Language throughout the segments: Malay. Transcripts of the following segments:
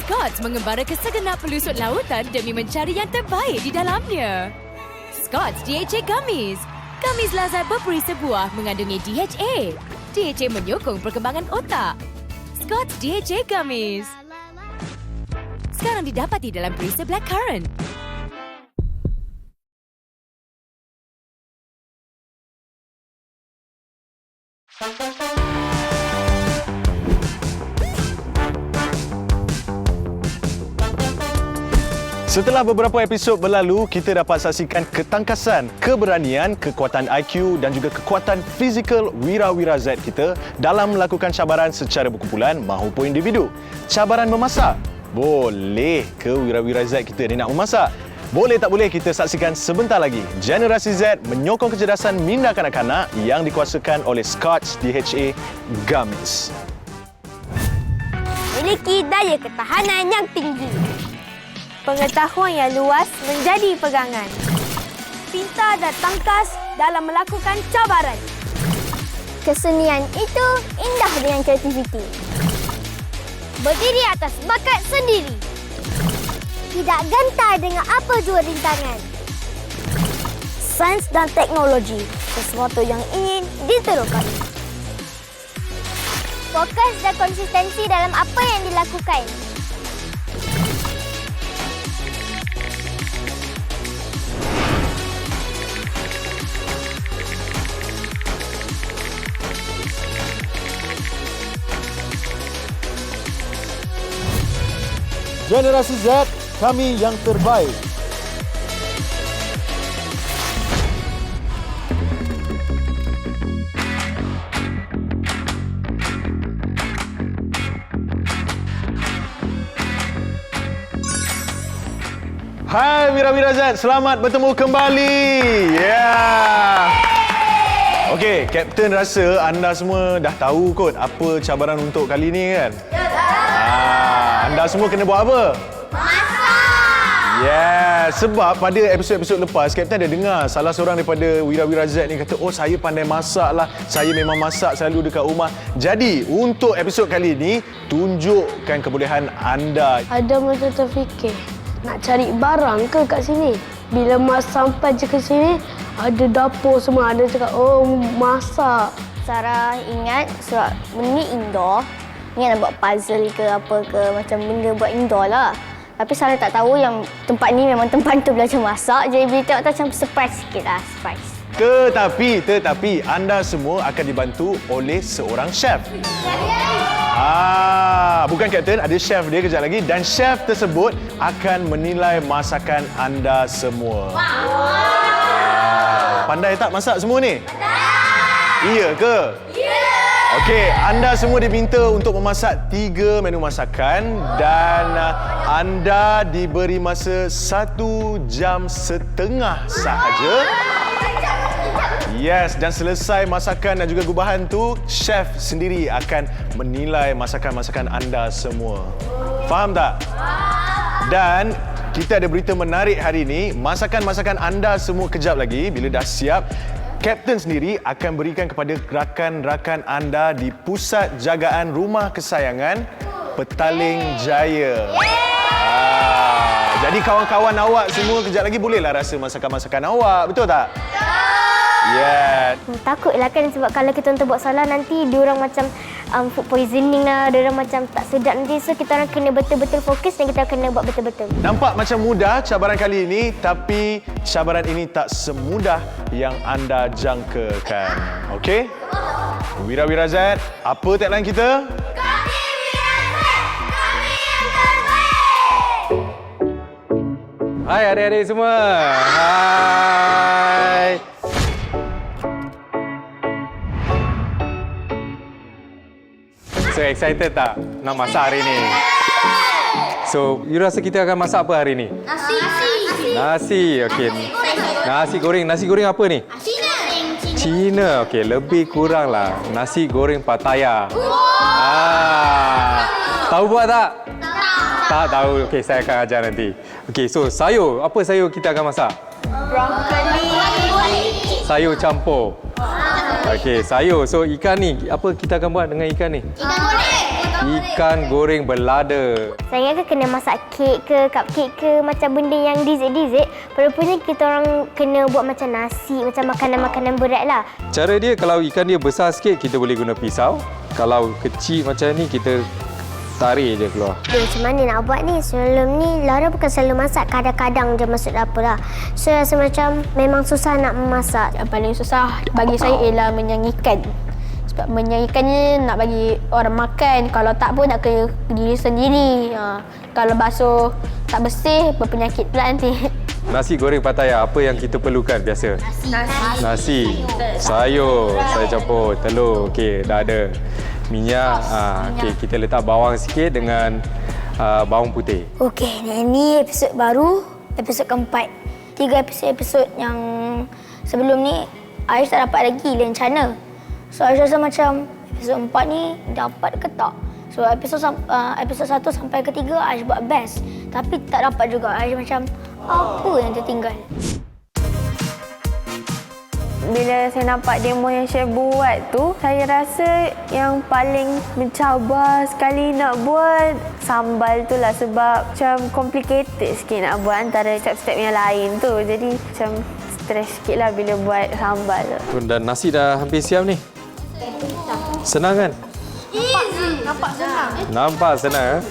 Scotts mengembara ke segenap pelusuk lautan demi mencari yang terbaik di dalamnya. Scotts DHA Gummies. Gummies lazat berperisa buah mengandungi DHA. DHA menyokong perkembangan otak. Scotts DHA Gummies. Sekarang didapati dalam perisa blackcurrant. Setelah beberapa episod berlalu, kita dapat saksikan ketangkasan, keberanian, kekuatan IQ dan juga kekuatan fizikal Wira-Wira Z kita dalam melakukan cabaran secara berkumpulan maupun individu. Cabaran memasak. Boleh ke Wira-Wira Z kita ni nak memasak? Boleh tak boleh, kita saksikan sebentar lagi. Generasi Z menyokong kecerdasan minda kanak-kanak yang dikuasakan oleh Scotts DHA Gummies. Memiliki daya ketahanan yang tinggi. Pengetahuan yang luas menjadi pegangan. Pintar dan tangkas dalam melakukan cabaran. Kesenian itu indah dengan kreativiti. Berdiri atas bakat sendiri. Tidak gentar dengan apa jua rintangan. Sains dan teknologi, sesuatu yang ingin diteruskan. Fokus dan konsistensi dalam apa yang dilakukan. Generasi Z, kami yang terbaik. Hai Wira-Wira Z, selamat bertemu kembali. Okey, Kapten rasa anda semua dah tahu kot apa cabaran untuk kali ni kan? Anda semua kena buat apa? Masak! Sebab pada episod-episod lepas, Kapten ada dengar salah seorang daripada Wira-Wira Z ni kata, oh saya pandai masak lah, saya memang masak selalu dekat rumah. Jadi, untuk episod kali ni, tunjukkan kebolehan anda. Ada masa terfikir, nak cari barang ke kat sini? Bila Mas sampai je ke sini, ada dapur semua, ada cakap, oh masak. Sarah ingat sebab ni indoor, ingat nak buat puzzle ke apa ke, macam benda buat indoor lah. Tapi Sarah tak tahu yang tempat ni memang tempat untuk belajar masak. Jadi bila tengok tu macam surprise sikit lah, surprise. Tetapi anda semua akan dibantu oleh seorang chef. Bukan Kapten, ada chef dia kejap lagi dan chef tersebut akan menilai masakan anda semua. Pandai tak masak semua ni? Pandai! Iya ke? Ya! Okey, anda semua diminta untuk memasak 3 menu masakan dan anda diberi masa 1 jam setengah sahaja. Yes, dan selesai masakan dan juga gubahan tu, chef sendiri akan menilai masakan-masakan anda semua. Faham tak? Dan kita ada berita menarik hari ini. Masakan-masakan anda semua kejap lagi bila dah siap, Kapten sendiri akan berikan kepada rakan-rakan anda di Pusat Jagaan Rumah Kesayangan Petaling Jaya. Jadi kawan-kawan awak semua kejap lagi bolehlah rasa masakan-masakan awak, betul tak? Takutlah kan sebab kalau kita untuk buat salah nanti diorang macam food poisoning lah, diorang macam tak sedap nanti. So kita orang kena betul-betul fokus dan kita kena buat betul-betul. Nampak macam mudah cabaran kali ini, tapi cabaran ini tak semudah yang anda jangkakan. Okey? Wira-Wira Z, apa tagline kita? Kami Wira Z, kami yang terbaik! Hai adik-adik semua. Hai. So excited tak nak masak hari ni? So, you rasa kita akan masak apa hari ni? Nasi. Okey. Nasi goreng. Nasi goreng apa ni? Cina. Okey, lebih kurang lah. Nasi goreng Pattaya. Tahu buat tak? Tak tahu. Okey, saya akan ajar nanti. Okey, so sayur. Apa sayur kita akan masak? Brokoli. Sayur campur. Okey, sayur. So ikan ni, apa kita akan buat dengan ikan ni? Ikan goreng. Ikan goreng belada. Saya ingat kena masak kek ke, cupcake ke, macam benda yang dessert-dessert. Rupanya kita orang kena buat macam nasi, macam makanan-makanan berat lah. Cara dia, kalau ikan dia besar sikit, kita boleh guna pisau. Kalau kecil macam ni, kita tarik je keluar. Macam mana nak buat ni? Sebelum ni, Laura bukan selalu masak. Kadang-kadang je masuk dapur lah. So, rasa macam memang susah nak memasak. Yang paling susah bagi saya ialah menyanyikan. Sebab menyanyikan ni nak bagi orang makan. Kalau tak pun nak ke diri sendiri. Kalau basuh tak bersih, berpenyakit pula nanti. Nasi goreng Pattaya, apa yang kita perlukan biasa? Nasi. Sayur. Saya campur. Telur. Okey, dah ada. Minyak. Okey, kita letak bawang sikit dengan bawang putih. Okey, ini episod baru. Episod keempat. 3 episod yang sebelum ni, Aish tak dapat lagi lencana. So, Aish rasa macam episod 4 ni dapat ke tak? So, episod 1 sampai ke 3, Aish buat best. Tapi tak dapat juga. Aish macam, apa yang tertinggal? Bila saya nampak demo yang chef buat tu, saya rasa yang paling mencabar sekali nak buat sambal tu lah, sebab macam complicated sikit nak buat antara step-step yang lain tu. Jadi macam stres sikit lah bila buat sambal tu. Dan nasi dah hampir siap ni. Senang kan? Easy. Nampak senang. Nampak senang.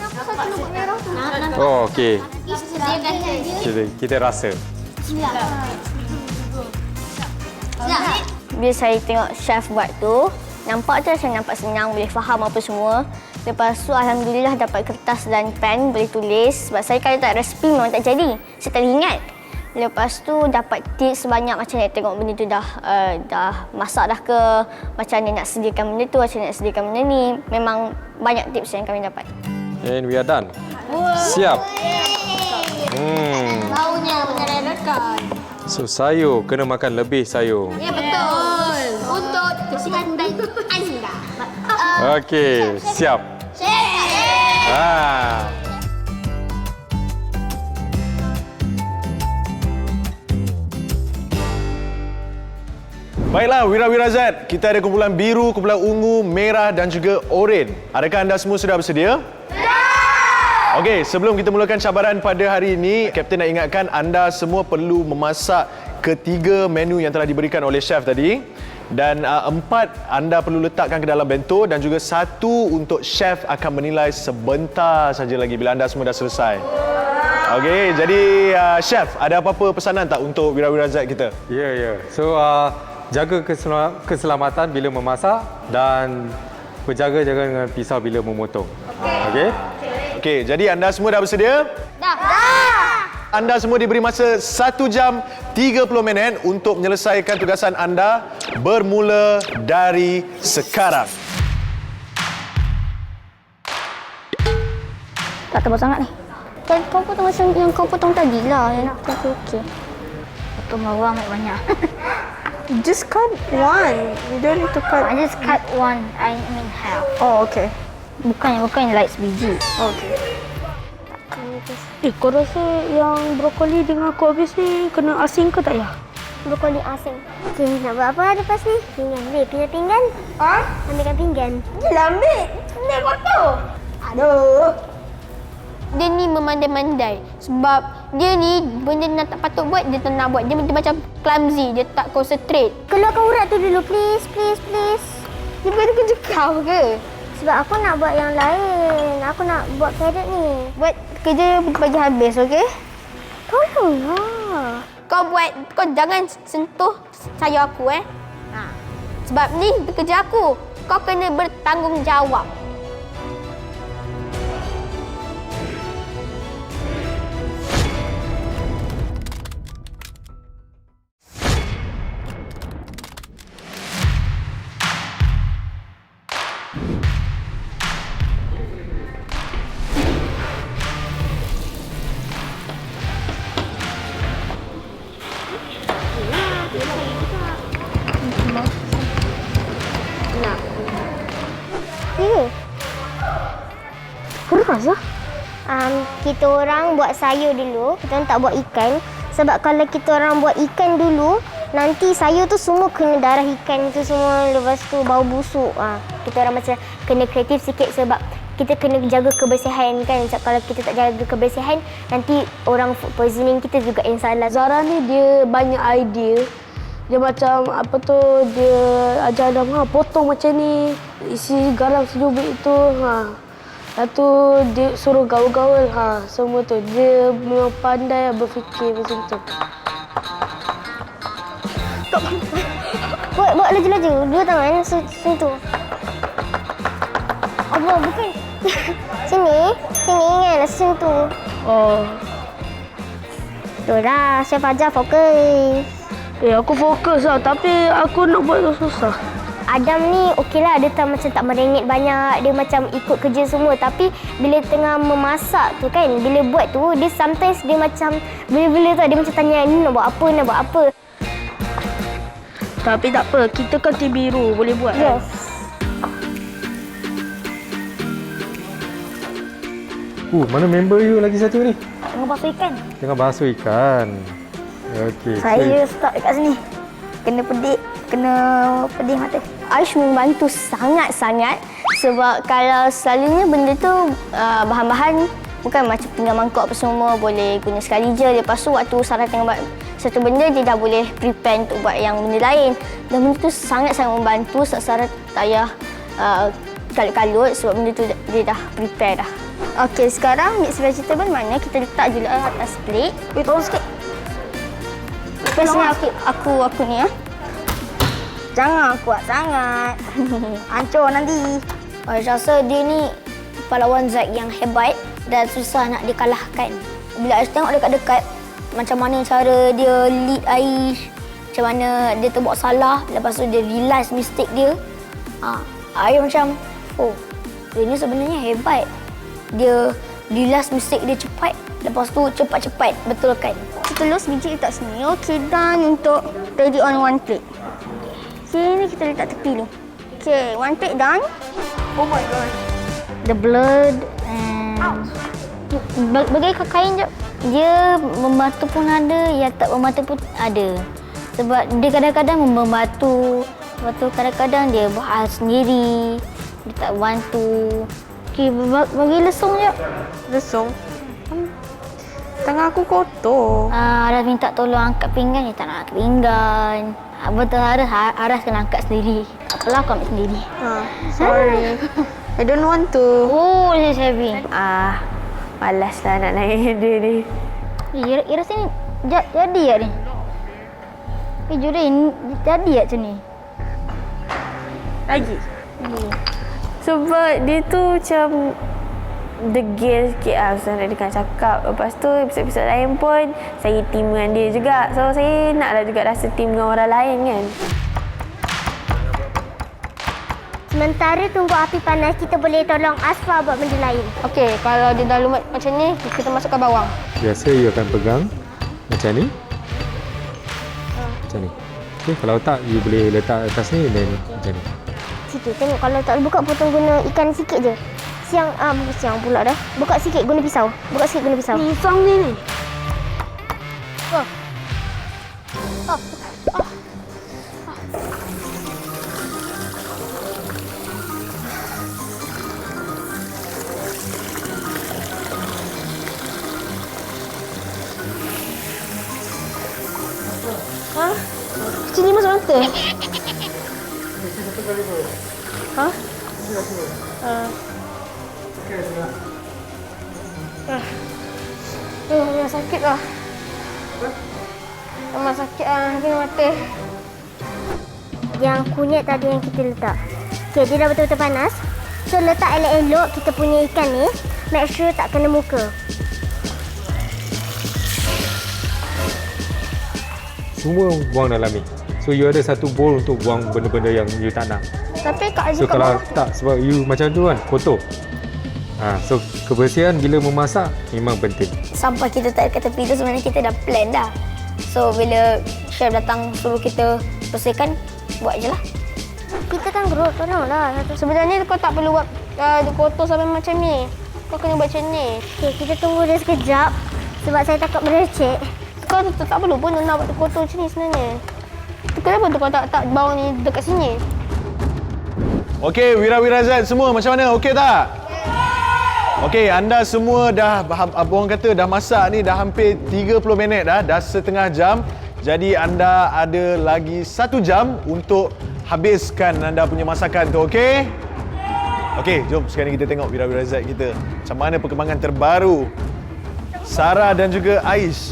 Oh, okey. Kita rasa. Bila saya tengok chef buat tu, nampak tu saya nampak senang, boleh faham apa semua. Lepas tu Alhamdulillah dapat kertas dan pen, boleh tulis. Sebab saya kalau tak resipi memang tak jadi. Saya tak ingat. Lepas tu dapat tips banyak macam nak tengok benda tu dah masak dah ke, macam mana nak sediakan benda tu, macam mana nak sediakan benda ni. Memang banyak tips yang kami dapat. And we are done. Siap. Baunya menyeretkan. So sayur, kena makan lebih sayur. Ya betul. Untuk kesihatan anda. Okey, siap. Baiklah, Wira-Wira Z, kita ada kumpulan biru, kumpulan ungu, merah dan juga oren. Adakah anda semua sudah bersedia? Okey, sebelum kita mulakan cabaran pada hari ini, Kapten nak ingatkan anda semua perlu memasak ketiga menu yang telah diberikan oleh chef tadi. Dan 4 anda perlu letakkan ke dalam bento dan juga 1 untuk chef akan menilai sebentar saja lagi bila anda semua dah selesai. Okey, jadi chef, ada apa-apa pesanan tak untuk Wira-Wira Z kita? Ya. So, jaga keselamatan bila memasak dan berjaga-jaga dengan pisau bila memotong. Okey, jadi anda semua dah bersedia? Dah. Anda semua diberi masa 1 jam 30 minit untuk menyelesaikan tugasan anda bermula dari sekarang. Tak tebal sangat ni. Kau potong macam yang kau potong tadi lah. Okey. Potong bawang banyak. Just cut one. You don't need to cut. I just cut one. I mean half. Oh, okay. Bukan light biji. Okay. Kau rasa yang brokoli dengan aku habis ni kena asing ke tak ya? Brokoli asing. Okey, nak buat apa lepas ni? Ambil pinggan. Ambilkan pinggan. Gila ambil. Ni kotor. Aduh. Dia ni memandai-mandai sebab dia ni benda nak tak patut buat dia tak nak buat. Dia macam clumsy, dia tak concentrate. Keluarkan urat tu dulu, please. Dia bukan kerja kau ke? Sebab aku nak buat yang lain. Aku nak buat carrot ni. Buat kerja bagi habis, okey? Tolonglah. Kau jangan sentuh sayur aku Sebab ni kerja aku. Kau kena bertanggungjawab. Kita orang buat sayur dulu. Kita orang tak buat ikan. Sebab kalau kita orang buat ikan dulu, nanti sayur tu semua kena darah ikan tu semua. Lepas tu bau busuk. Kita orang macam kena kreatif sikit sebab kita kena jaga kebersihan kan. Kalau kita tak jaga kebersihan, nanti orang food poisoning kita juga yang salah. Zara ni dia banyak idea. Dia macam apa tu, dia ajar Adam potong macam ni, isi garam secubit itu. Lepas tu dia suruh gaul-gaul semua tu. Dia memang pandai berfikir macam tu. Buat laju-laju. 2 tangan sentuh. Apa bukan? Sini ingatlah sentuh. Oh. Itulah, Chef Fajar fokus. Aku fokus lah, tapi aku nak buat tu susah. Adam ni okeylah, dia macam tak merengek banyak, dia macam ikut kerja semua, tapi bila tengah memasak tu kan, bila buat tu dia sometimes dia macam bila-bila tu dia macam tanya ni nak buat apa. Tapi tak apa, kita kan tim biru, boleh buat Yes. Mana member you lagi satu ni? Tengah basuh ikan. Tengah basuh ikan. Okey. Saya start dekat sini. Kena pedih mata. Aish membantu sangat-sangat sebab kalau selalunya benda tu bahan-bahan bukan macam pinggan mangkuk apa semua boleh guna sekali je. Lepas tu waktu Sarah tengah buat satu benda, dia dah boleh prepare untuk buat yang benda lain. Dan benda tu sangat-sangat membantu sebab Sarah tak payah kalut-kalut sebab benda tu dia dah prepare dah. Okey, sekarang mix vegetable mana kita letak dulu atas plate. Tolong sikit. Lepas ni aku ni ya. Jangan kuat sangat. Hancur nanti. Aish rasa dia ni pahlawan Zack yang hebat dan susah nak dikalahkan. Bila Aish tengok dekat-dekat macam mana cara dia lead Aish, macam mana dia terbuat salah, lepas tu dia realize mistake dia. Aish macam, dia ni sebenarnya hebat. Dia realize mistake dia cepat, lepas tu cepat-cepat betulkan. Telus biji letak sini. Okey, dan untuk ready on one plate. Okey, ni kita letak tepi dulu. Okey, one plate done. Oh my god. The blood and bagai kain je. Dia membantu pun ada, yang tak membantu pun ada. Sebab dia kadang-kadang membantu, lepas tu kadang-kadang dia buat hal sendiri. Dia tak bantu. Okey, bagi lesung je. Lesung? Tangan aku kotor. Dah minta tolong angkat pinggan, dia tak nak angkat pinggan. Betul, Haras kena angkat sendiri. Apalah aku ambil sendiri. Sorry. I don't want to. Oh, this is heavy. Malaslah nak naik dia ni. Ira sini jadi tak ni? Jurin, jadi tak macam ni? Lagi? Sebab dia tu macam degil sikit lah Ustaz dengan cakap. Lepas tu episod-episod lain pun saya team dengan dia juga. So saya naklah juga rasa team dengan orang lain kan. Sementara tunggu api panas, kita boleh tolong Asfa buat benda lain. Okey, kalau dia dah lumat macam ni, kita masukkan bawang. Biasa you akan pegang macam ni. Macam ni. Okey, kalau tak you boleh letak atas ni dan macam ni. Sikit, tengok kalau tak buka potong guna ikan sikit je. Siang pula dah. Buka sikit guna pisau. Pisang ni. Kecil ni masuk mata? Dah sakit lah. Memang sakit lah, kena mata. Yang kunyit tadi yang kita letak. Okey, dia dah betul-betul panas. So, letak elok-elok kita punya ikan ni. Make sure tak kena muka. Semua buang dalam ni. So you ada satu bowl untuk buang benda-benda yang you tak nak. Tapi Kak Aziz So kalau tak, sebab you macam tu kan, kotor. So kebersihan bila memasak memang penting. Sampah kita tak dekat tepi tu sebenarnya kita dah plan dah. So bila chef datang suruh kita bersihkan, buat je lah. Kita kan group, tolonglah. sebenarnya kau tak perlu buat kotor sampai macam ni. Kau kena buat macam ni. Okay, kita tunggu dia sekejap sebab saya takut merecek. Kau tak perlu pun nak buat kotor macam ni sebenarnya. Kenapa tu kau tak bawa ni dekat sini? Okey, Wira-Wira Z semua macam mana? Okey tak? Okey, anda semua dah orang kata dah masak ni dah hampir 30 minit dah setengah jam. Jadi anda ada lagi 1 jam untuk habiskan anda punya masakan tu, okey? Okey, jom sekarang kita tengok Wira-Wira Z kita. Macam mana perkembangan terbaru Sarah dan juga Aish.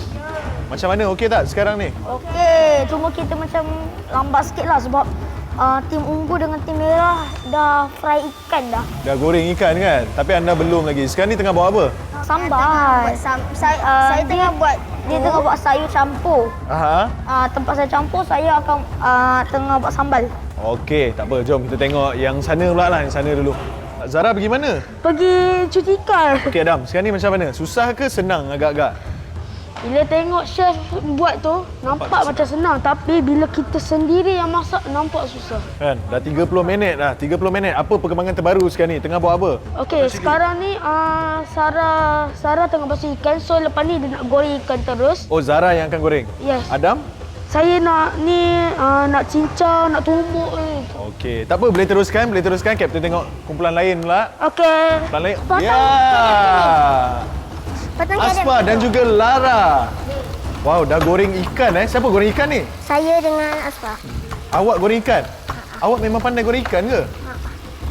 Macam mana, okey tak sekarang ni? Okey, cuma kita macam lambat sikit lah sebab tim ungu dengan tim merah dah fry ikan dah. Dah goreng ikan kan? Tapi anda belum lagi. Sekarang ni tengah buat apa? Sambal. Saya tengah buat, dia tengah buat sayur campur. Aha. Tempat saya campur, saya akan tengah buat sambal. Okey, tak apa. Jom kita tengok yang sana pula lah. Yang sana dulu. Zara pergi mana? Pergi cuci ikan. Okey Adam, sekarang ni macam mana? Susah ke senang agak-agak? Bila tengok chef buat tu, nampak macam senang. Tapi bila kita sendiri yang masak, nampak susah. Kan, dah 30 minit dah. 30 minit. Apa perkembangan terbaru sekarang ni? Tengah buat apa? Okey, sekarang ni Sarah tengah basuh ikan. So lepas ni dia nak goreng ikan terus. Oh, Zara yang akan goreng? Yes. Adam? Saya nak nak cincang, nak tumbuk ni. Okey, tak apa, boleh teruskan. Kapten tengok kumpulan lain pula. Okey. Kumpulan lain. Potong. Ya. Potong Asfa dan juga Lara. Wow, dah goreng ikan Siapa goreng ikan ni? Saya dengan Asfa. Awak goreng ikan? Awak memang pandai goreng ikan ke?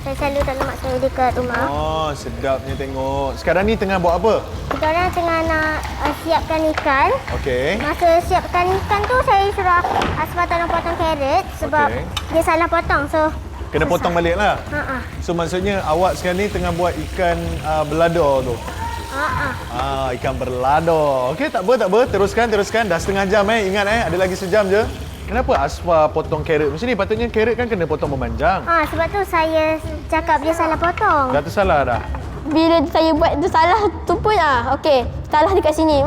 Saya selalu tak lemak saya dekat rumah. Oh, sedapnya tengok. Sekarang ni tengah buat apa? Kita orang tengah nak siapkan ikan. Okey. Masa siapkan ikan tu, saya suruh Asfa tolong potong carrot sebab Okey. dia salah potong. So, Kena potong balik lah. Ha. So maksudnya awak sekarang ni tengah buat ikan belador tu. Ikan berlador. Okey, tak apa. Teruskan. Dah setengah jam Ingat ada lagi sejam je. Kenapa Asfa potong carrot macam ni? Patutnya carrot kan kena potong memanjang. Sebab tu saya cakap dia salah potong. Dah tersalah dah. Bila saya buat tu salah tu pun okey, salah dekat sini.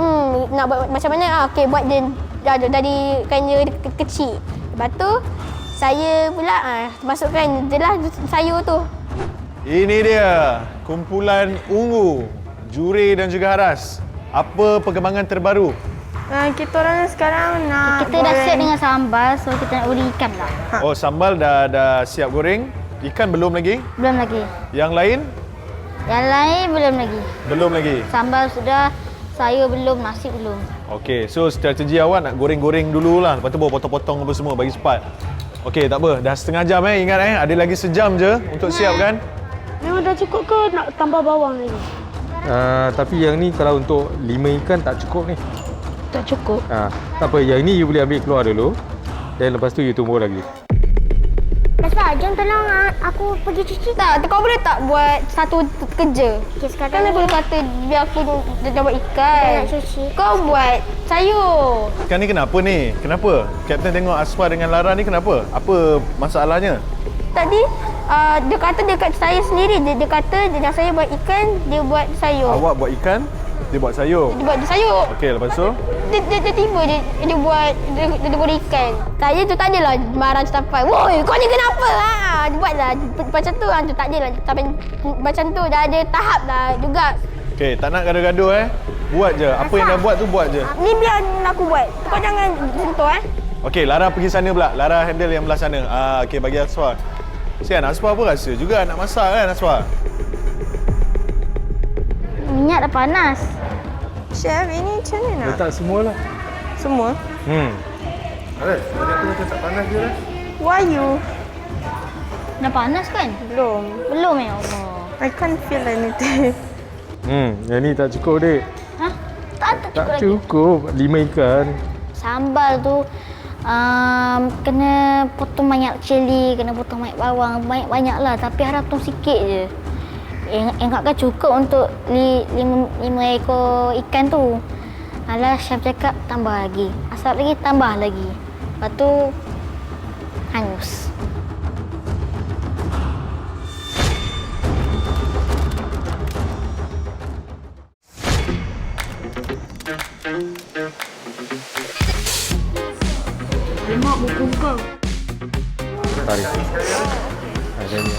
Nak buat macam mana? Okey, buat dia dari kain dia kecil. Lepas tu saya pula masukkan jelah sayur tu. Ini dia kumpulan ungu, Jure dan juga Haras. Apa perkembangan terbaru? Kita orang sekarang nak Kita dah siap dengan sambal, so kita nak goreng ikan lah. Oh, sambal dah siap goreng. Ikan belum lagi. Belum lagi. Yang lain? Yang lain belum lagi. Belum lagi. Sambal sudah, sayur belum, nasi belum. Okey, so strategi awak nak goreng-goreng dululah. Lepas tu baru potong-potong apa semua bagi cepat. Okey, tak apa. Dah setengah jam Ingat ada lagi sejam je untuk siap kan? Memang dah cukup ke nak tambah bawang lagi? Tapi yang ni kalau untuk 5 ikan tak cukup ni. Tak cukup. Tak apa, yang ni you boleh ambil keluar dulu. Dan lepas tu you tumbuk lagi. Asfa, jom tolong aku pergi cuci. Tak, kau boleh tak buat satu kerja? Okay, sekarang Kan boleh kata biar aku dah buat kita ikan. nak cuci. Kau buat sayur. Sekarang ni kenapa ni? Kenapa? Kapten tengok Asfa dengan Lara ni kenapa? Apa masalahnya? Tadi dia kata dekat saya sendiri. Dia kata yang saya buat ikan, dia buat sayur. Awak buat ikan, dia buat sayur. Dia buat sayur. Okey, lepas tu? Dia tiba dia buat dia goreng ikan. Saya tu tak adalah marah cetapai. Woi, kau ni kenapa? Dia buatlah macam tu tu tak adalah sampai macam tu dah ada tahap dah juga. Okey, tak nak gaduh-gaduh Buat je. Apa yang dah buat tu buat je. Ni biar aku buat. Kau jangan sentuh Okey, Lara pergi sana pula. Lara handle yang belah sana. Okey, bagi Asfa. Sian, Asfa apa rasa juga nak masak kan Asfa? Minyak dah panas. Chef, ini macam mana nak? Letak semualah. Semua? Ares, minyak tu macam tak panas je lah. Why you? Dah panas kan? Belum. Belum ya Allah. I can't feel anything. Yang ni tak cukup dek. Tak Tak cukup. 5 ikan. Sambal tu kena potong banyak cili, kena potong banyak bawang, banyak-banyak lah. Tapi harap potong sikit je. Ingatkan cukup untuk 5 ekor ikan tu. Alah, chef cakap tambah lagi. Asap lagi, tambah lagi. Lepas tu hangus. Lemak buku kau. Tarik. Ada ni.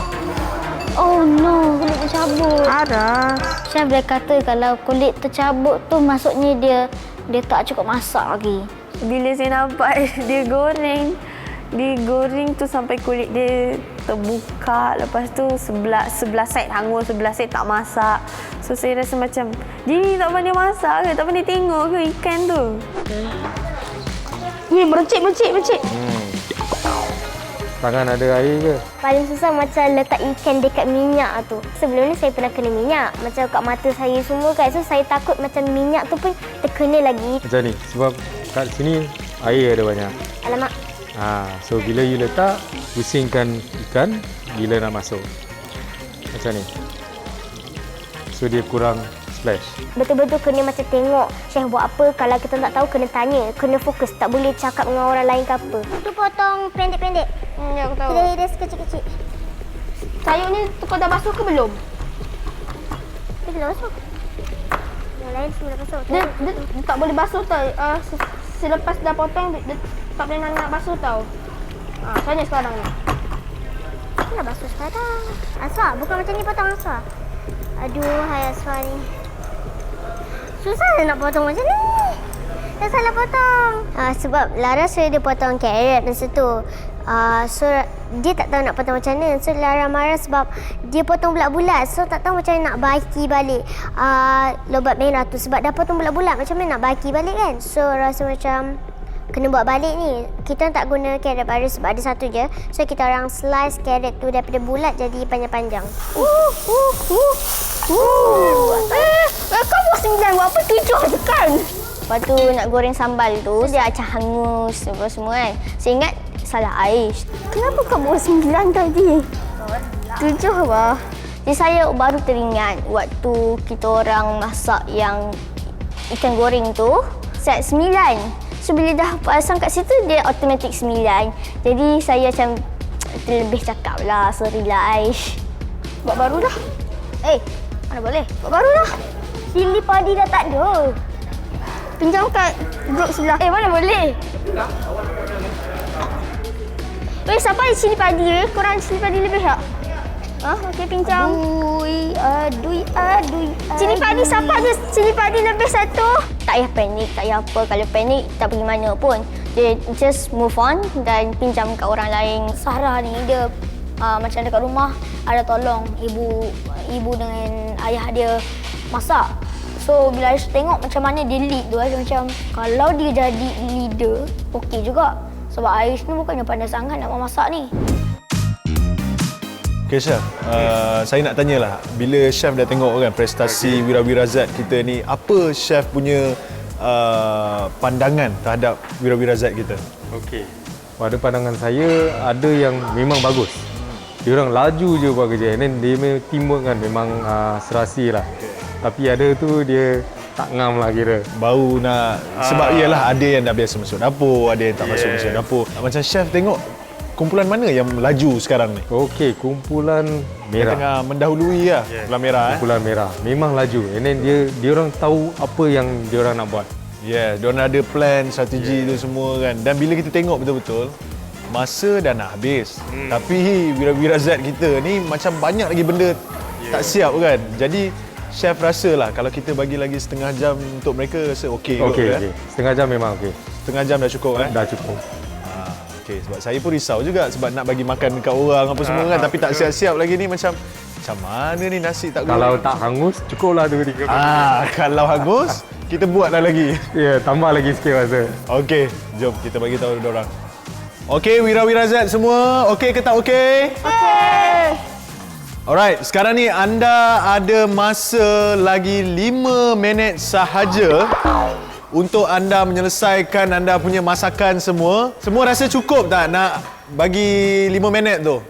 Oh no, kulit tercabut. Ada. Chef dia kata kalau kulit tercabut tu maksudnya dia tak cukup masak lagi. Bila saya nampak dia goreng tu sampai kulit dia terbuka. Lepas tu sebelah side hangus, sebelah side tak masak. So saya rasa macam, dia ni tak pandai masak ke? Tak pandai tengok ke ikan tu? Ni mercik. Tangan ada air ke? Paling susah macam letak ikan dekat minyak tu. Sebelum ni saya pernah kena minyak. Macam kat mata saya semua kan. So saya takut macam minyak tu pun terkena lagi. Macam ni, sebab kat sini air ada banyak. Alamak. So bila you letak, pusingkan ikan bila nak masuk. Macam ni. So dia kurang splash. Betul-betul kena macam tengok chef buat apa. Kalau kita tak tahu, kena tanya. Kena fokus. Tak boleh cakap dengan orang lain ke apa. Tu potong pendek-pendek. Ya, aku tahu. Hiris kecil-kecil. Sayur ni kau dah basuh ke belum? Dia belum masuk. Yang lain semua dah masuk. Dia tak boleh basuh tau. Selepas dah potong, dia tak boleh nak basuh tau. Macam ni sekarang ni. Dia dah basuh sekarang. Aswar, bukan macam ni potong Aswar. Aduh, hai Aswar ni. Susah nak potong macam ni. Dah salah potong. Sebab Lara suruh dia potong carrot masa tu. So dia tak tahu nak potong macam mana. So Lara marah sebab dia potong bulat-bulat. So tak tahu macam mana nak baki balik lobat merah tu. Sebab dah potong bulat-bulat, macam mana nak baki balik kan. So rasa macam kena buat balik ni. Kita tak guna carrot baru sebab ada satu je. So kita orang slice carrot tu daripada bulat jadi panjang-panjang. Kau buat 9, buat apa 7 je kan? Lepas tu nak goreng sambal tu, dia acah hangus semua kan. Saya ingat salah Aish. Kenapa kau buat 9 tadi? 7 apa? Jadi saya baru teringat waktu kita orang masak yang ikan goreng tu, set 9. So bila dah pasang kat situ, dia automatik 9. Jadi saya macam terlebih cakap lah, sorry lah Aish. Buat baru dah. Mana boleh? Buat baru dah. Cili padi dah tak ada. Pinjam kat grup sebelah. Mana boleh? Siapa ada cili padi? Korang cili padi lebih tak? Okey, pinjam. Aduh. Cili padi, siapa ada cili padi lebih satu? Tak payah panik, tak payah apa. Kalau panik, tak pergi mana pun. Dia just move on dan pinjam kat orang lain. Sarah ni, dia macam dekat rumah ada tolong ibu dengan ayah dia masak. So bila Aish tengok macam mana dia lead tu, Aish macam kalau dia jadi leader, okey juga. Sebab Aish ni bukannya pandai sangat nak memasak ni. Okay, Chef. Saya nak tanyalah, bila Chef dah tengok kan prestasi Wira-Wira Zat kita ni, apa Chef punya pandangan terhadap Wira-Wira Zat kita? Okey. Pada pandangan saya, ada yang memang bagus. Dia orang laju je buat kerja. And then dia punya teamwork kan memang serasi lah. Tapi ada tu dia tak ngam lah kira. Bau nak... Sebab iyalah ada yang dah biasa masuk dapur, ada yang tak masuk dapur. Macam Chef tengok, kumpulan mana yang laju sekarang ni? Okey, kumpulan merah. Yang tengah mendahului lah, kumpulan merah. Kumpulan merah. Memang laju. And then dia orang tahu apa yang dia orang nak buat. Diorang ada plan, strategi tu semua kan. Dan bila kita tengok betul-betul, masa dah nak habis. Tapi Wira-Wira Zat kita ni macam banyak lagi benda tak siap kan. Jadi Chef rasa lah kalau kita bagi lagi setengah jam untuk mereka, rasa okey kot. Okey. Setengah jam memang okey. Setengah jam dah cukup kan? Dah cukup. Okey, sebab saya pun risau juga sebab nak bagi makan dekat orang apa semua kan, tapi tak siap-siap lagi ni, macam mana ni nasi tak goreng. Kalau tak hangus, cukuplah 2-3 minit. Kalau hangus, kita buatlah lagi. Tambah lagi sikit masa. Okey, jom kita bagi tahu diorang. Okey, Wira-Wira Zat semua, okey ke tak okey? Okey. Alright, sekarang ni anda ada masa lagi 5 minit sahaja untuk anda menyelesaikan anda punya masakan semua. Semua rasa cukup tak nak bagi 5 minit tu?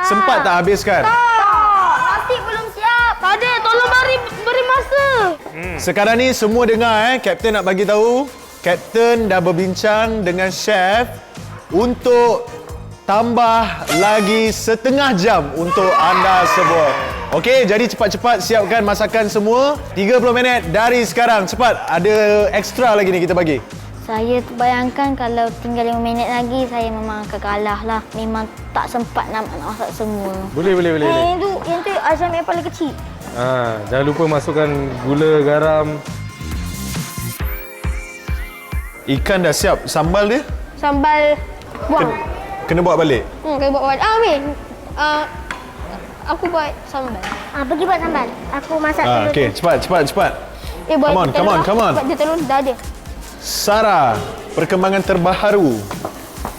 Sempat tak habiskan? Nasi belum siap. Tak ada, tolong beri masa. Sekarang ni semua dengar Kapten nak bagi tahu. Kapten dah berbincang dengan chef untuk tambah lagi setengah jam untuk anda semua. Okey, jadi cepat-cepat siapkan masakan semua. 30 minit dari sekarang. Cepat, ada ekstra lagi ni kita bagi. Saya terbayangkan kalau tinggal 5 minit lagi, saya memang akan kalah lah. Memang tak sempat nak masak semua. Boleh. Yang tu Azam yang paling kecil. Jangan lupa masukkan gula, garam. Ikan dah siap. Sambal dia? Sambal buang. Kena buat balik? Kena buat balik. Min. Aku buat sambal. Pergi buat sambal. Aku masak telur. Okey, cepat. Come on. Buat dia telur dah ada. Sarah, perkembangan terbaharu.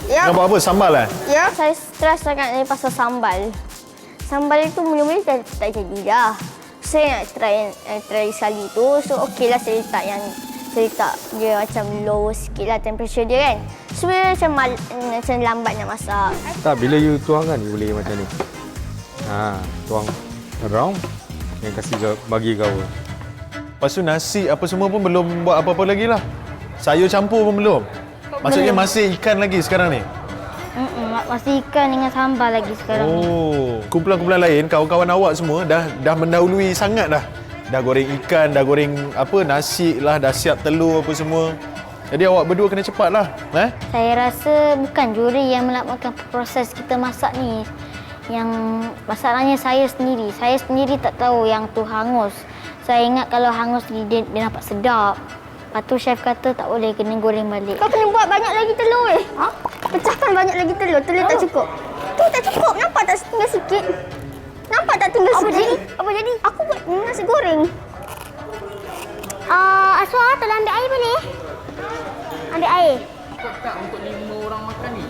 Ya. Nak buat apa? Sambal Ya, saya stres sangat ni pasal sambal. Sambal itu mula-mula tak jadi dah. Saya nak try sekali tu. So okeylah saya letak dia macam low sikit lah temperature dia kan. Sebenarnya macam lambat nak masak. Tak, bila you tuang kan, you boleh macam ni. Tuang around. Yang kasih bagi kau. Lepas tu nasi apa semua pun belum buat apa-apa lagi lah. Sayur campur pun belum. Maksudnya masih ikan lagi sekarang ni? Masih ikan dengan sambal lagi sekarang ni. Oh, kumpulan-kumpulan lain, kawan-kawan awak semua dah mendahului sangat dah. Dah goreng ikan, dah goreng nasi lah, dah siap telur apa semua. Jadi awak berdua kena cepat lah. Saya rasa bukan juri yang melakukan proses kita masak ni. Yang masalahnya saya sendiri. Saya sendiri tak tahu yang tu hangus. Saya ingat kalau hangus dia nampak sedap. Lepas tu chef kata tak boleh, kena goreng balik. Kau kena buat banyak lagi telur Pecahkan banyak lagi telur. Telur tak cukup. Tu tak cukup. Nampak tak tinggal sikit? Nampak tak tinggal sikit? Apa jadi? Aku buat nasi goreng. Aswa, tolong ambil air boleh? Ambil air. Tak untuk 5 orang makan ni?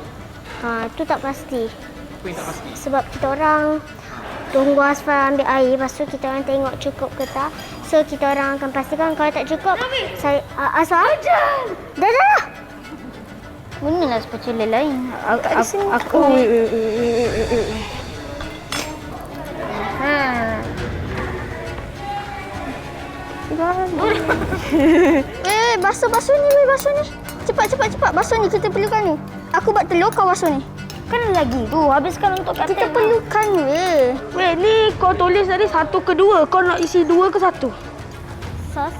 Itu tak pasti. Apa yang tak pasti? Sebab kita orang tunggu Asfar ambil air, lepas tu kita orang tengok cukup ke tak. So kita orang akan pastikan kalau tak cukup. Saya Asfar. Dah. Gunalah spatula lain. Aku basuh ni. Cepat. Basuh ni, kita perlukan ni. Aku buat telur, kau basuh ni. Kan lagi tu, habiskan untuk kapten. Kita perlukan Ni kau tulis tadi 1 ke 2. Kau nak isi 2 ke 1? sos.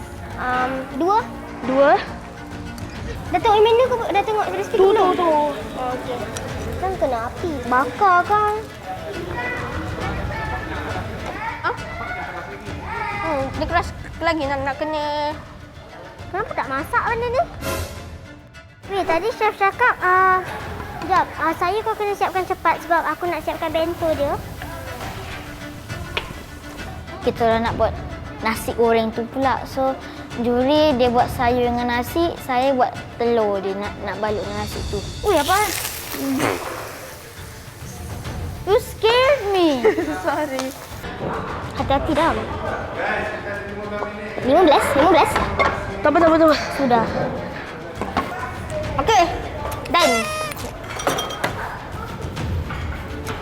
2. 2. Dah tengok menu ke? Dah tengok resipi Tu. Okey. Kan kena api. Bakar kan? Dia keras lagi nak kena. Kenapa tak masak benda ni? Weh, tadi chef cakap sekejap, saya kau kena siapkan cepat sebab aku nak siapkan bento dia. Kita orang nak buat nasi goreng tu pula. So, juri dia buat sayur dengan nasi, saya buat telur dia nak balut dengan nasi tu. Ui, apa? You scared me. Sorry. Hati-hati dah. 15. Tak apa. Sudah. Okey. Done.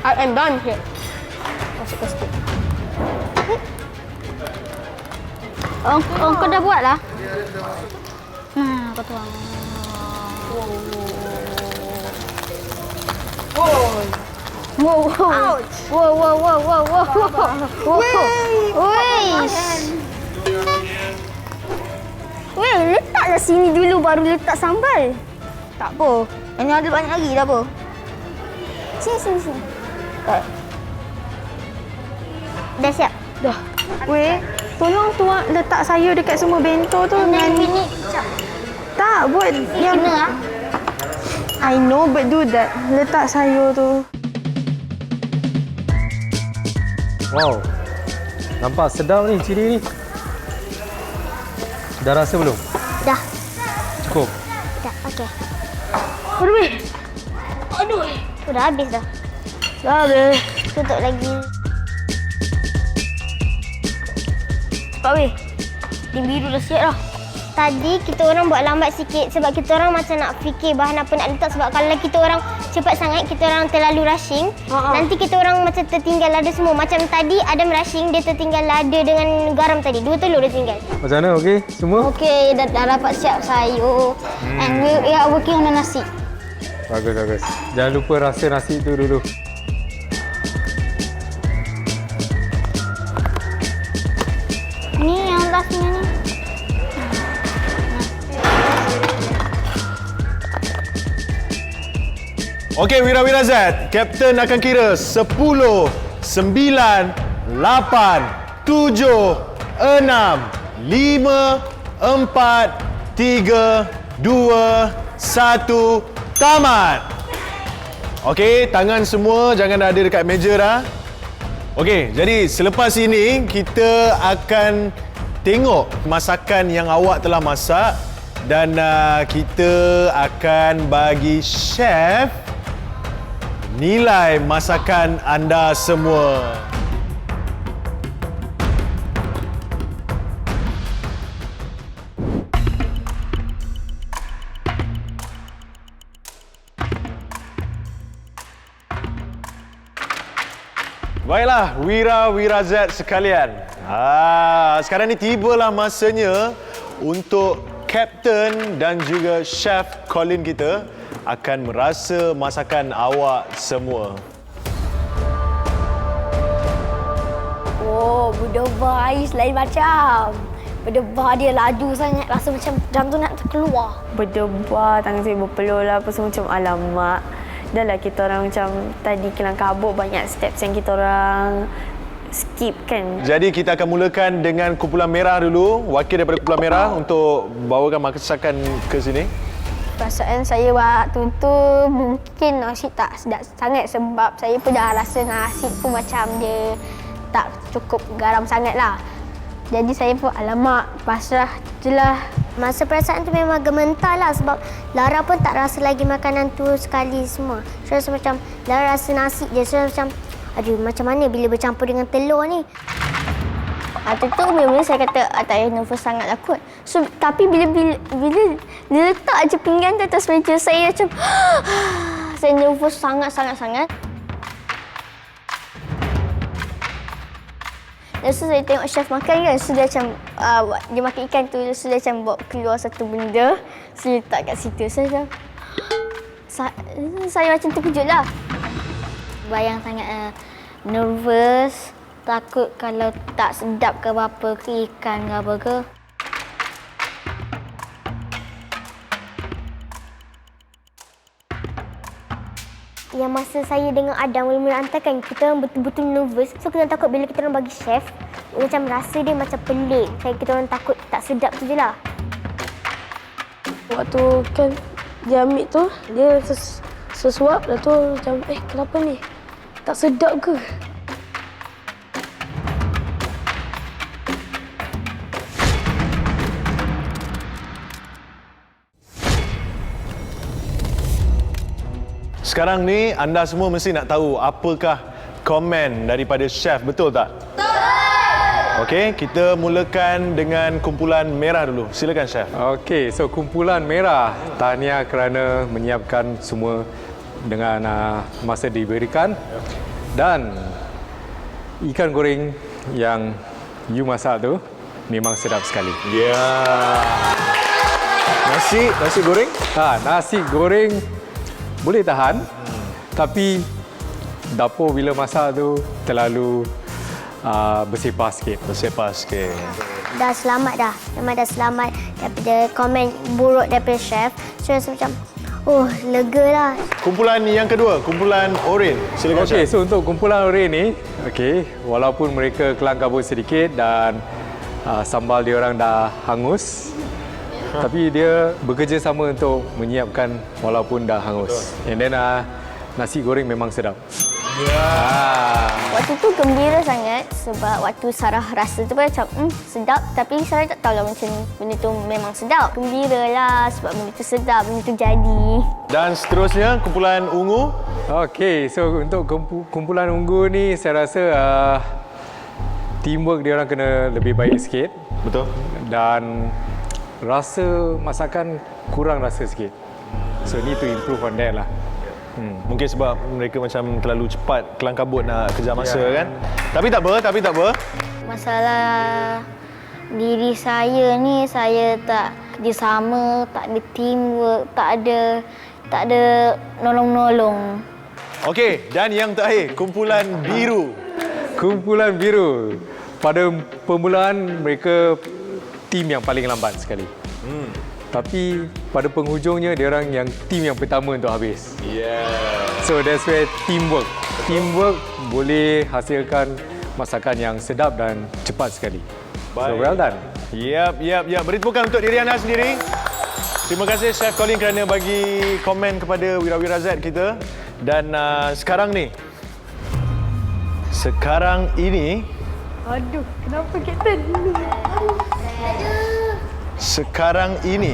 I am done here. Masukkan sikit. Kau dah buat lah. Kau tuang. Weh, letaklah sini dulu baru letak sambal. Tak apa. Ini ada banyak lagi, tak apa. Sini. Dah siap? Dah. Weh, tolong tuang letak sayur dekat semua bento tu. Minit. Tak, buat yang... Kena I know, but do that. Letak sayur tu. Wow. Nampak sedap ni cili ni. Dah rasa belum? Dah. Cukup. Dah, okey. Aduh. Sudah habis dah. Dah habis. Tutup lagi. Cepat weh. Tim biru dah siap dah. Tadi kita orang buat lambat sikit sebab kita orang macam nak fikir bahan apa nak letak sebab kalau kita orang cepat sangat, kita orang terlalu rushing. Nanti kita orang macam tertinggal lada semua. Macam tadi Adam rushing, dia tertinggal lada dengan garam tadi. 2 telur dia tinggal. Macam mana? Okey? Semua? Okey, dah dapat siap sayur. And we are working on the nasi. Bagus. Jangan lupa rasa nasi tu dulu. Ni yang lastnya ni. Okey, Wira-Wira Z. Kapten akan kira 10, 9, 8, 7, 6, 5, 4, 3, 2, 1, tamat. Okey, tangan semua jangan ada dekat meja dah. Okey, jadi selepas ini kita akan tengok masakan yang awak telah masak dan kita akan bagi chef nilai masakan anda semua. Baiklah, Wira Z sekalian. Sekarang ni tibalah masanya untuk Kapten dan juga Chef Colin kita akan merasa masakan awak semua. Oh, berdebah ais lain macam. Berdebah dia laju sangat, rasa macam jantung nak terkeluar. Berdebah, tangan saya berpeluh lah. Apa semua macam alamak. Dah lah kita orang macam tadi kelang kabut banyak steps yang kita orang skip kan. Jadi kita akan mulakan dengan kumpulan merah dulu. Wakil daripada kumpulan merah untuk bawakan masakan ke sini. Perasaan saya waktu tu mungkin nasi tak sedap sangat sebab saya pun dah rasa nasi pun macam dia tak cukup garam sangat lah. Jadi saya pun alamak, pasrah je lah. Masa perasaan tu memang gementar lah sebab Lara pun tak rasa lagi makanan tu sekali semua. Saya rasa macam Lara rasa nasi je. Saya macam, aduh macam mana bila bercampur dengan telur ni. Waktu tu mula-mula saya kata tak payah nervous sangat lah kot. So, tapi bila letak je pinggan tu atas meja saya macam saya nervous sangat. Lepas tu saya tengok chef makan kan, so dia macam dia makan ikan tu, so dia macam bawa keluar satu benda, so dia letak kat situ. So macam saya macam terkejut lah. Bayang sangat nervous, takut kalau tak sedap ke apa ke ikan ke apa ke. Yang masa saya dengan Adam mula-mula hantarkan, kita orang betul-betul nervous. So kita orang takut bila kita orang bagi chef, macam rasa dia macam pelik. Kita orang takut tak sedap tu je lah. Waktu kan dia ambil tu, dia sesuap, dah tu macam kenapa ni? Tak sedap ke? Sekarang ni anda semua mesti nak tahu apakah komen daripada chef, betul tak? Betul! Okey, kita mulakan dengan kumpulan merah dulu. Silakan chef. Okey, so kumpulan merah, tahniah kerana menyiapkan semua dengan masa diberikan. Dan ikan goreng yang you masak tu memang sedap sekali. Ya. Nasi goreng? Nasi goreng boleh tahan, tapi dapur bila masak tu terlalu bersepah sikit. Dah selamat dah. Memang dah selamat daripada komen buruk daripada chef. So rasa macam, lega lah. Kumpulan yang kedua, kumpulan oren. Silakan Okey, chef. so untuk kumpulan oren ni, walaupun mereka kelang kabut sedikit dan sambal dia orang dah hangus, tapi dia bekerjasama untuk menyiapkan walaupun dah hangus. And then nasi goreng memang sedap. Waktu tu gembira sangat sebab waktu Sarah rasa tu pun macam sedap, tapi Sarah tak tahu lah macam benda tu memang sedap. Gembira lah sebab benda tu sedap, benda tu jadi. Dan seterusnya kumpulan ungu. Okey, so untuk kumpulan ungu ni saya rasa teamwork dia orang kena lebih baik sikit. Betul. Dan rasa masakan kurang rasa sikit. So need to improve on that lah. Mungkin sebab mereka macam terlalu cepat kelang kabut nak kejar masa kan. Tapi tak apa. Masalah diri saya ni, saya tak kerjasama, tak ada teamwork, tak ada nolong-nolong. Okey, dan yang terakhir, kumpulan biru. Kumpulan biru. Pada permulaan mereka tim yang paling lambat sekali. Tapi pada penghujungnya dia orang yang tim yang pertama untuk habis. So that's where teamwork boleh hasilkan masakan yang sedap dan cepat sekali. So well done. Yap. Beri tepukan untuk diri anda sendiri. Terima kasih Chef Colin kerana bagi komen kepada Wira Z kita. Dan sekarang ni Sekarang ini Sekarang ini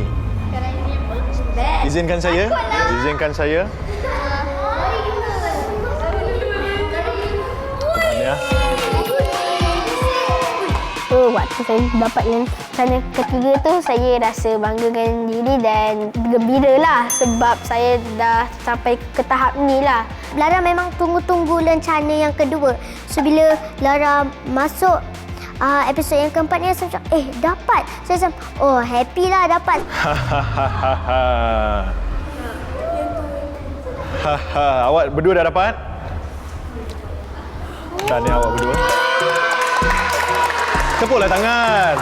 Izinkan saya Tania. Waktu saya dapat lencana ketiga tu, saya rasa banggakan diri dan gembira lah sebab saya dah sampai ke tahap ni lah. Lara memang tunggu-tunggu lencana yang kedua. So bila Lara masuk episod yang keempat ni, saya macam dapat. Saya macam happy lah dapat. Awak berdua dah dapat? Tahniah awak berdua. Tepuklah tangan.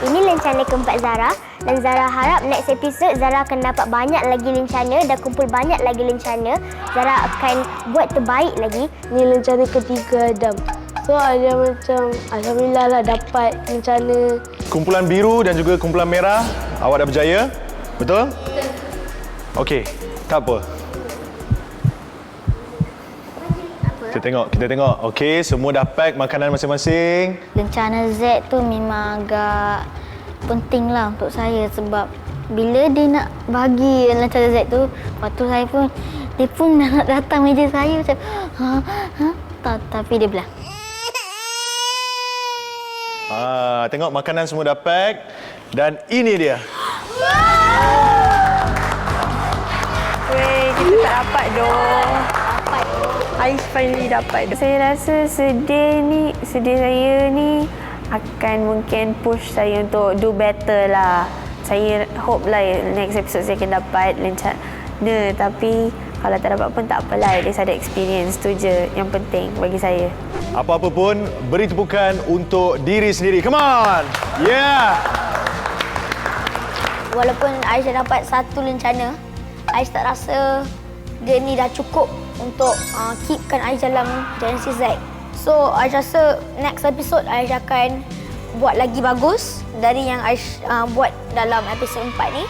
Ini lencana keempat Zara dan Zara harap next episode Zara akan dapat banyak lagi lencana dan kumpul banyak lagi lencana. Zara akan buat terbaik lagi. Ni lencana ketiga Adam. So ada macam alhamdulillah lah dapat lencana. Kumpulan biru dan juga kumpulan merah, awak dah berjaya. Betul? Betul. Okey, tak apa. Kita tengok. Okey, semua dah pack makanan masing-masing. Lencana Z tu memang agak penting lah untuk saya sebab bila dia nak bagi lencana Z tu, waktu saya pun, dia pun nak datang meja saya macam tapi dia bilang. Tengok makanan semua dah pack dan ini dia. Weh, kita tak dapat doh. Ais finally dapat. Saya rasa sedih saya ni akan mungkin push saya untuk do better lah. Saya hope lah next episode saya akan dapat lencana. Tapi kalau tak dapat pun tak apalah. At least ada experience tu je yang penting bagi saya. Apa-apa pun, beri tepukan untuk diri sendiri. Come on! Yeah! Walaupun Aisyah dapat satu lencana, Aisyah tak rasa dia ni dah cukup untuk keepkan Aisyah dalam Genesis Z. So, Aisyah rasa next episode Aisyah akan buat lagi bagus dari yang Aisyah buat dalam episod 4 ni.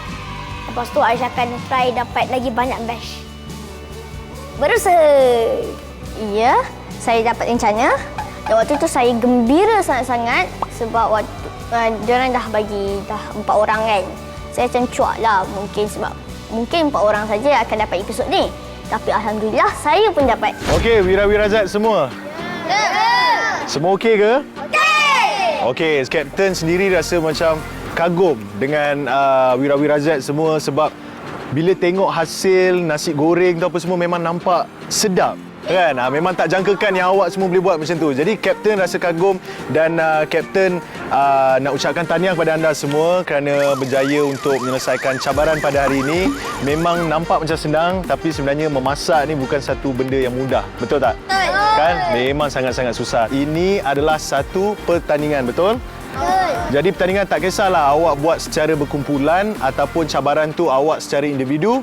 Lepas tu Aisyah akan try dapat lagi banyak badge. Berusaha! Ya, saya dapat lencana. Dan waktu tu saya gembira sangat-sangat sebab waktu diorang dah bagi 4 orang kan. Saya macam cuak lah mungkin 4 orang saja akan dapat episod ni. Tapi alhamdulillah saya pun dapat. Okey, Wira-Wira Z semua? Semua okey ke? Okey, Kapten sendiri rasa macam kagum dengan Wira-Wira Z semua sebab bila tengok hasil nasi goreng tu apa semua memang nampak sedap. Kan? Memang tak jangkakan yang awak semua boleh buat macam tu. Jadi Kapten rasa kagum dan Kapten nak ucapkan tahniah kepada anda semua kerana berjaya untuk menyelesaikan cabaran pada hari ini. Memang nampak macam senang tapi sebenarnya memasak ni bukan satu benda yang mudah. Betul tak? Betul. Kan? Memang sangat-sangat susah. Ini adalah satu pertandingan, betul? Betul. Jadi pertandingan tak kisahlah awak buat secara berkumpulan ataupun cabaran tu awak secara individu.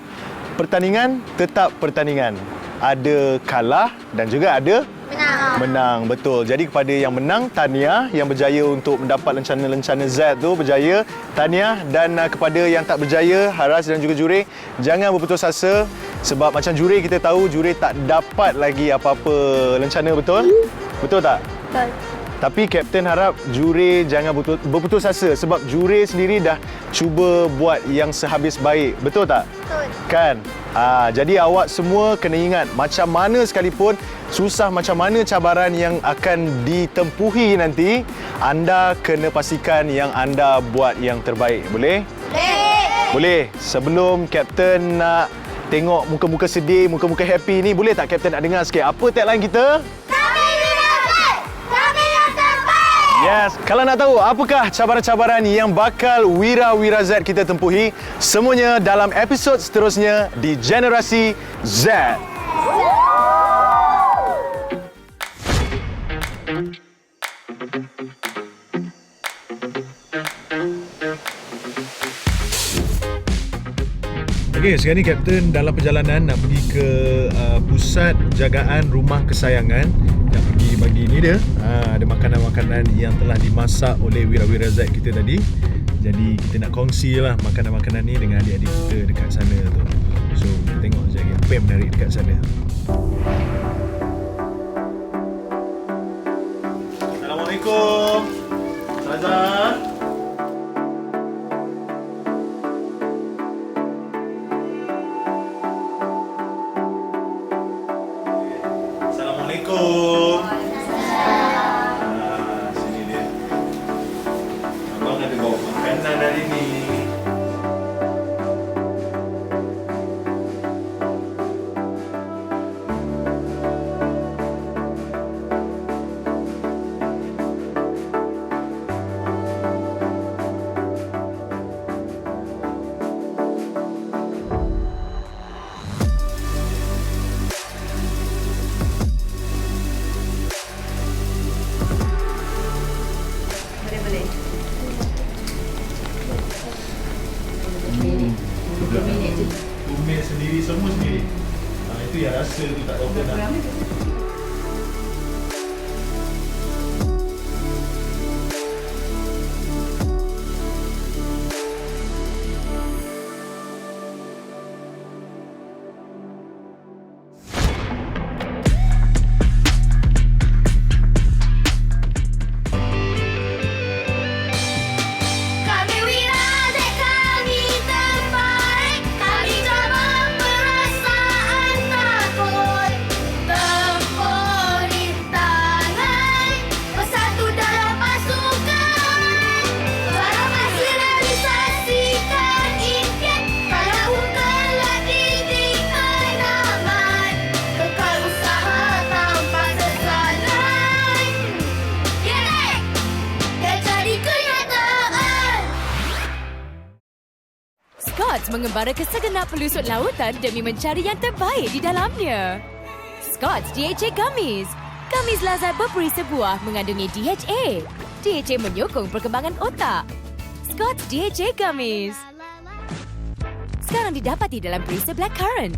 Pertandingan tetap pertandingan. Ada kalah dan juga ada menang. Betul. Jadi kepada yang menang, tahniah. Yang berjaya untuk mendapat lencana-lencana Z tu berjaya, tahniah. Dan kepada yang tak berjaya, Haras dan juga juri, jangan berputus asa sebab macam juri kita tahu juri tak dapat lagi apa-apa lencana, betul? Betul tak? Betul. Tapi Kapten harap juri jangan berputus asa sebab juri sendiri dah cuba buat yang sehabis baik. Betul tak? Betul. Kan? Jadi awak semua kena ingat macam mana sekalipun, susah macam mana cabaran yang akan ditempuhi nanti, anda kena pastikan yang anda buat yang terbaik. Boleh? Boleh. Boleh. Sebelum Kapten nak tengok muka-muka sedih, muka-muka happy ni, boleh tak Kapten nak dengar sikit apa tagline kita? Yes, kalau nak tahu apakah cabaran-cabaran yang bakal Wira-Wira Z kita tempuhi, semuanya dalam episod seterusnya di Generasi Z. Okey, sekarang ni Kapten dalam perjalanan nak pergi ke pusat jagaan rumah kesayangan. Nak pergi bagi ni dia. Ada makanan-makanan yang telah dimasak oleh Wira-Wira Z kita tadi. Jadi kita nak kongsi lah makanan-makanan ni dengan adik-adik kita dekat sana tu. So kita tengok sekejap lagi apa yang menarik dekat sana. Assalamualaikum. Ustazah. Assalamualaikum. Sini dia. Abang ada bawa makanan hari ni. Tumit sendiri, semua sendiri. Itu yang rasa tu tak tahu kenapa. Kami Wirazat, kami terbaik. Kami coba perasaan takut. Tempur rintangan, bersatu dalam pasukan. Para masih realisasikan impian. Kalau bukanlah titik penamat. Kekal usaha tanpa sesalan. Yeah! Dia jadi kenyataan. Scott's mengembara ke segenap pelusut lautan demi mencari yang terbaik di dalamnya. Scott's DHA Gummies. Gummies lazat berperi sebuah mengandungi DHA. DHA menyokong perkembangan otak. Scott's DHA Gummies. Sekarang didapati dalam perisa blackcurrant.